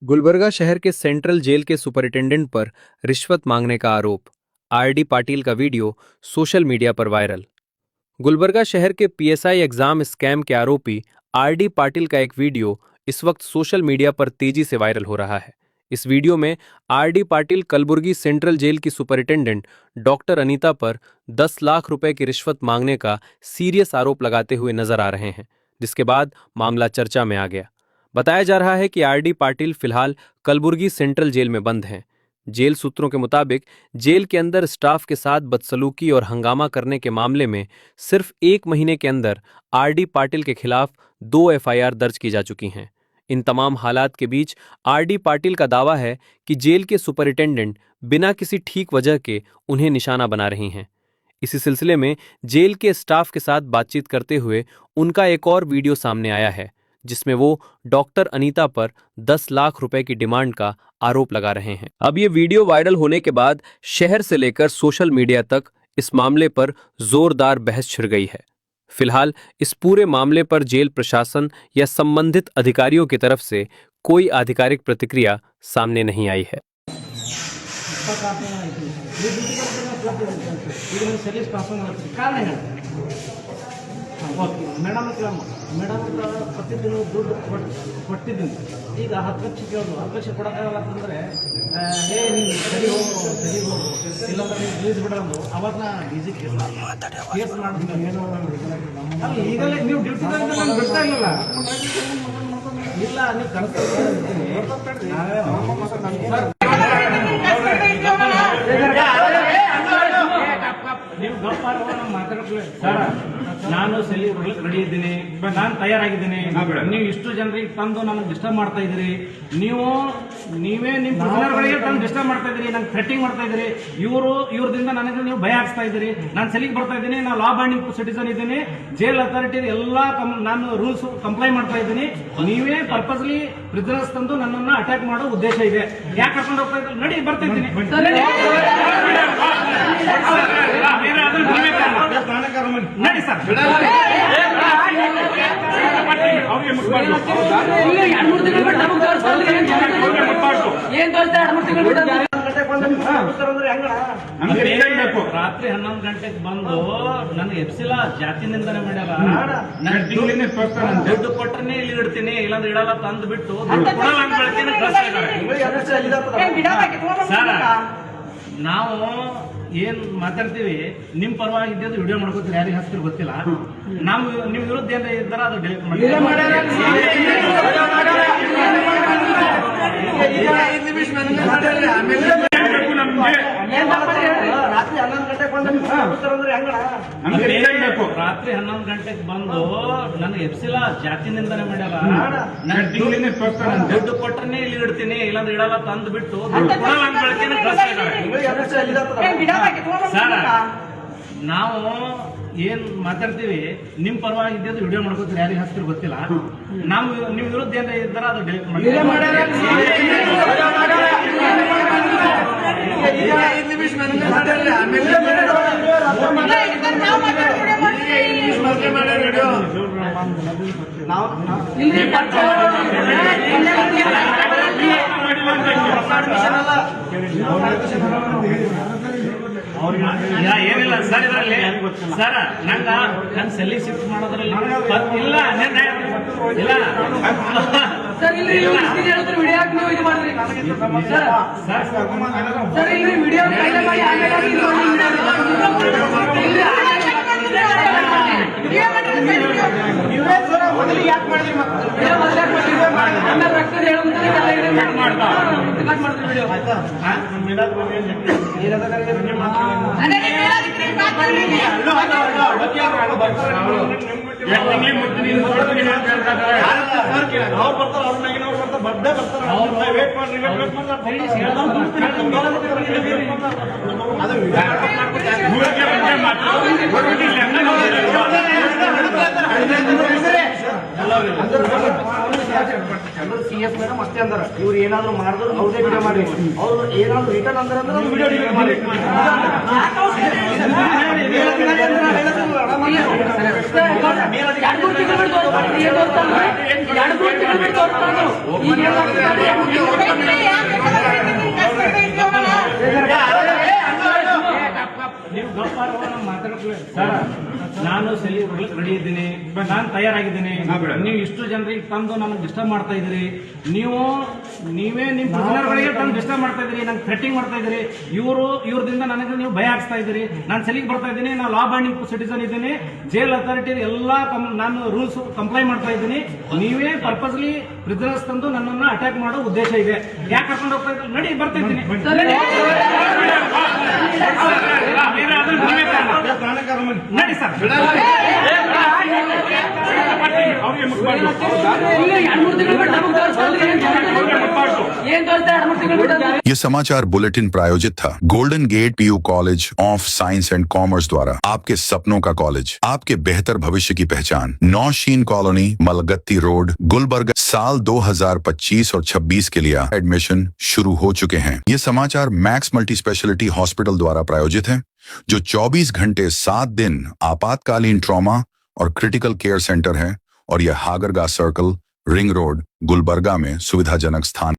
गुलबर्गा शहर के central jail के सुपरिटेंडेंट पर रिश्वत मांगने का आरोप। आरडी पाटिल का वीडियो सोशल मीडिया पर वायरल। गुलबर्गा शहर के पीएसआई एग्जाम स्कैम के आरोपी आरडी पाटिल का एक वीडियो इस वक्त सोशल मीडिया पर तेजी से वायरल हो रहा है। इस वीडियो में RD Patil Kalaburagi central jail की सुपरिटेंडेंट डॉक्टर अनीता पर 10 लाख रुपए की रिश्वत मांगने का सीरियस आरोप लगाते हुए नजर आ रहे हैं, जिसके बाद मामला चर्चा में आ गया। बताया जा रहा है कि आरडी पाटिल फिलहाल कलबुर्गी सेंट्रल जेल में बंद हैं। जेल सूत्रों के मुताबिक जेल के अंदर स्टाफ के साथ बदसलूकी और हंगामा करने के मामले में सिर्फ 1 महीने के अंदर आरडी पाटिल के खिलाफ 2 एफआईआर दर्ज की जा चुकी हैं। इन तमाम हालात के बीच आरडी पाटिल का दावा है कि जेल के सुपरिटेंडेंट बिना किसी ठीक वजह के उन्हें निशाना बना रही हैं। इसी सिलसिले में जेल के स्टाफ के साथ बातचीत करते हुए उनका एक और वीडियो सामने आया है, जिसमें वो डॉक्टर अनीता पर 10 लाख रुपए की डिमांड का आरोप लगा रहे हैं। अब ये वीडियो वायरल होने के बाद शहर से लेकर सोशल मीडिया तक इस मामले पर जोरदार बहस छिड़ गई है। फिलहाल इस पूरे मामले पर जेल प्रशासन या संबंधित अधिकारियों की तरफ से कोई आधिकारिक प्रतिक्रिया सामने नहीं आई है। ಓಕೆ ಮೇಡಮ್ ಪ್ರತಿದಿನ ದುಡ್ಡು ಕೊಟ್ಟಿದ್ದೀನಿ. ಈಗ 10 ಲಕ್ಷ ಕೇಳೋದು, 10 ಲಕ್ಷ ಕೊಡೋಕ್ಕಾಗಲ್ಲ ಅಂತಂದರೆ ನೀನು ಸರಿ ಹೋಗು ಇಲ್ಲಾಂದ್ರೆ ನೀವು ರಿಲೀಸ್ ಬಿಡೋದು. ಅವಾಗ ಡಿ ಸಿ ಕೇಸ್ ಮಾಡ್ತೀನಿ. ಅಲ್ಲ ಈಗಲೇ ನೀವು ಡ್ಯೂಟಿದಾಗ ನಾನು ಬಿಡ್ತಾ ಇಲ್ಲಲ್ಲ. ಇಲ್ಲ ನೀವು ನೀವು ಗಪ್ಪ ಮಾತಾಡ್ಕೊಳ್ಳಿ ಸರ್. ನಾನು ಸೆಲಿ ರೆಡಿ ಇದ್ದೀನಿ, ನಾನು ತಯಾರಾಗಿದ್ದೀನಿ. ನೀವು ಇಷ್ಟು ಜನರಿಗೆ ತಂದು ನನಗೆ ಡಿಸ್ಟರ್ಬ್ ಮಾಡ್ತಾ ಇದ್ದೀರಿ. ನೀವೇ ನಿಮ್ಮ ಪ್ರಜೆಗಳಿಗೆ ತಂದು ಡಿಸ್ಟರ್ಬ್ ಮಾಡ್ತಾ ಇದ್ದೀರಿ, ನಂಗೆ ಥ್ರೆಟಿಂಗ್ ಮಾಡ್ತಾ ಇದ್ದೀರಿ. ಇವ್ರದಿಂದ ನನಗೆ ನೀವು ಭಯ ಹಾಕ್ಸ್ತಾ ಇದ್ದೀರಿ. ನಾನು ಸೆಲಿಗೆ ಬರ್ತಾ ಇದ್ದೀನಿ, ನಾನು ಲಾ ಬಾಂಡಿಂಗ್ ಸಿಟಿಸನ್ ಇದ್ದೀನಿ. ಜೈಲ್ ಅಥಾರಿಟಿ ಎಲ್ಲ ನಾನು ರೂಲ್ಸ್ ಕಂಪ್ಲೈ ಮಾಡ್ತಾ ಇದ್ದೀನಿ. ನೀವೇ ಪರ್ಪಸ್ಲಿ ಪ್ರಿಸನರ್ಸ್ ತಂದು ನನ್ನನ್ನು ಅಟ್ಯಾಕ್ ಮಾಡೋ ಉದ್ದೇಶ ಇದೆ. ಯಾಕೆ ಕರ್ಕೊಂಡು ಹೋಗ್ತಾ ಇದ್ದೀರಿ? ನಡಿ, ಬರ್ತಾ ಇದ್ದೀನಿ. ನಡಿ ಸರ್. ರಾತ್ರಿ 11 ಗಂಟೆಗೆ ಬಂದು ನನಗೆ ಎಪ್ಸಿಲ್ಲ, ಜಾತಿ ನಿಂದನೆ ಮಾಡ್ಯಾರ. ದುಡ್ಡು ಕೊಟ್ಟರೆ ಇಲ್ಲಿ ಇಡ್ತೀನಿ, ಇಲ್ಲಾಂದ್ರೆ ಇಡಲ್ಲ ತಂದು ಬಿಟ್ಟು ಸರ್. ನಾವು ಏನ್ ಮಾತಾಡ್ತೀವಿ ನಿಮ್ ಪರವಾಗಿ ಇದ್ದು ವಿಡಿಯೋ ಮಾಡ್ಕೋತೀರಿ, ಯಾರಿಗೆ ಹಾಕ್ತಿರ್ ಗೊತ್ತಿಲ್ಲ. ನಾವು ನಿಮ್ ವಿರುದ್ಧ ಏನಾರ ಇದ್ದಾರ ಅದು ಡಿಲೀಟ್ ಮಾಡಿ. ರಾತ್ರಿ 11 ಗಂಟೆಗೆ ಬಂದು ನನಗೆ ಎಪ್ಸಿಲ್ಲ, ಜಾತಿ ನಿಂದನೆ ಮಾಡ್ಯಾರ. ದುಡ್ಡು ಕೊಟ್ಟರೆ ಇಲ್ಲಿ ಇಡ್ತೀನಿ, ಇಲ್ಲಾಂದ್ರೆ ಇಡಲ್ಲ ತಂದು ಬಿಟ್ಟು ಸರ್. ನಾವು ಏನ್ ಮಾತಾಡ್ತೀವಿ ನಿಮ್ ಪರವಾಗಿ ಇದ್ದು ವಿಡಿಯೋ ಮಾಡ್ಕೋತೀರಿ, ಯಾರಿಗೆ ಹಾಕ್ತಿರ್ ಗೊತ್ತಿಲ್ಲ. ನಾವು ನಿಮ್ ವಿರುದ್ಧ ಏನಾರ ಇದ್ದಾರ ಅದು ಡಿಲೀಟ್ ಮಾಡಿ. ಏನಿಲ್ಲ ಸರ್, ಇದರಲ್ಲಿ ಸರ್ ನನ್ನ ಸೆಲ್ಲಿ ಶಿಫ್ಟ್ ಮಾಡೋದ್ರಲ್ಲಿ ಇಲ್ಲ ಇಲ್ಲ ಸರ್. ಇಲ್ಲಿ ವಿಡಿಯೋ ನೀವು ಇದು ಮಾಡಿದ್ರಿ ಸರ್. ಇಲ್ಲಿ ವಿಡಿಯೋ ಸಿ ಎಸ್ ಮೇಡಮ್ ಅಷ್ಟೇ ಅಂದಾರ ಇವ್ರು ಏನಾದ್ರು ಮಾಡಿದ್ರು ಅವ್ರದೇ ವಿಡಿಯೋ ಮಾಡಿ ಅವ್ರು ಏನಾದ್ರು ರಿಟರ್ನ್ ಅಂದ್ರೆ ವಿಡಿಯೋ ಡಿಲೀಟ್ ಮಾಡಿ ನೀವು ಗಪ್ಪಾರ ಮಾತಾಡ್ಕೊಳ್ಳಿ ಸರ್ ನಾನು ಸೆಲಿ ರೆಡಿ ಇದ್ದೀನಿ ನಾನು ತಯಾರಾಗಿದ್ದೀನಿ ನೀವು ಇಷ್ಟು ಜನರಿಗೆ ತಂದು ನನಗೆ ಡಿಸ್ಟರ್ಬ್ ಮಾಡ್ತಾ ಇದ್ದೀರಿ ನೀವೇ ನಿಮ್ಮ ಪ್ರಜನಗಳಿಗೆ ತಂದು ಡಿಸ್ಟರ್ಬ್ ಮಾಡ್ತಾ ಇದ್ದೀರಿ ನಂಗೆ ಥ್ರೆಟಿಂಗ್ ಮಾಡ್ತಾ ಇದ್ದೀರಿ ಇವ್ರದಿಂದ ನನಗೆ ನೀವು ಭಯ ಆಗ್ತಾ ಇದ್ದೀರಿ ನಾನು ಸೆಲಿಗೆ ಬರ್ತಾ ಇದ್ದೀನಿ ನಾನು ಲಾ ಬಾಂಡಿಂಗ್ ಸಿಟಿಸನ್ ಇದ್ದೀನಿ ಜೈಲ್ ಅಥಾರಿಟಿ ಎಲ್ಲ ನಾನು ರೂಲ್ಸ್ ಕಂಪ್ಲೈ ಮಾಡ್ತಾ ಇದ್ದೀನಿ ನೀವೇ ಪರ್ಪಸ್ಲಿ ಪ್ರಿಸನರ್ಸ್ ತಂದು ನನ್ನನ್ನು ಅಟ್ಯಾಕ್ ಮಾಡೋ ಉದ್ದೇಶ ಇದೆ ಯಾಕೆ ಕರ್ಕೊಂಡು ಹೋಗ್ತಾ ಇದ್ದೀನಿ ನಡಿ ಬರ್ತಾ ಇದ್ದೀನಿ ನಡಿ ಸರ್ ये समाचार बुलेटिन प्रायोजित था golden gate PU college of science and commerce द्वारा। आपके सपनों का कॉलेज, आपके बेहतर भविष्य की पहचान। Naushin colony, Malgatti road, Gulbarga. साल 2025 और 26 के लिए एडमिशन शुरू हो चुके हैं। ये समाचार मैक्स मल्टी स्पेशलिटी हॉस्पिटल द्वारा प्रायोजित है, जो 24 घंटे 7 दिन आपातकालीन ट्रॉमा और क्रिटिकल केयर सेंटर है, और यह Hagarga circle, ring road, Gulbarga में सुविधाजनक स्थान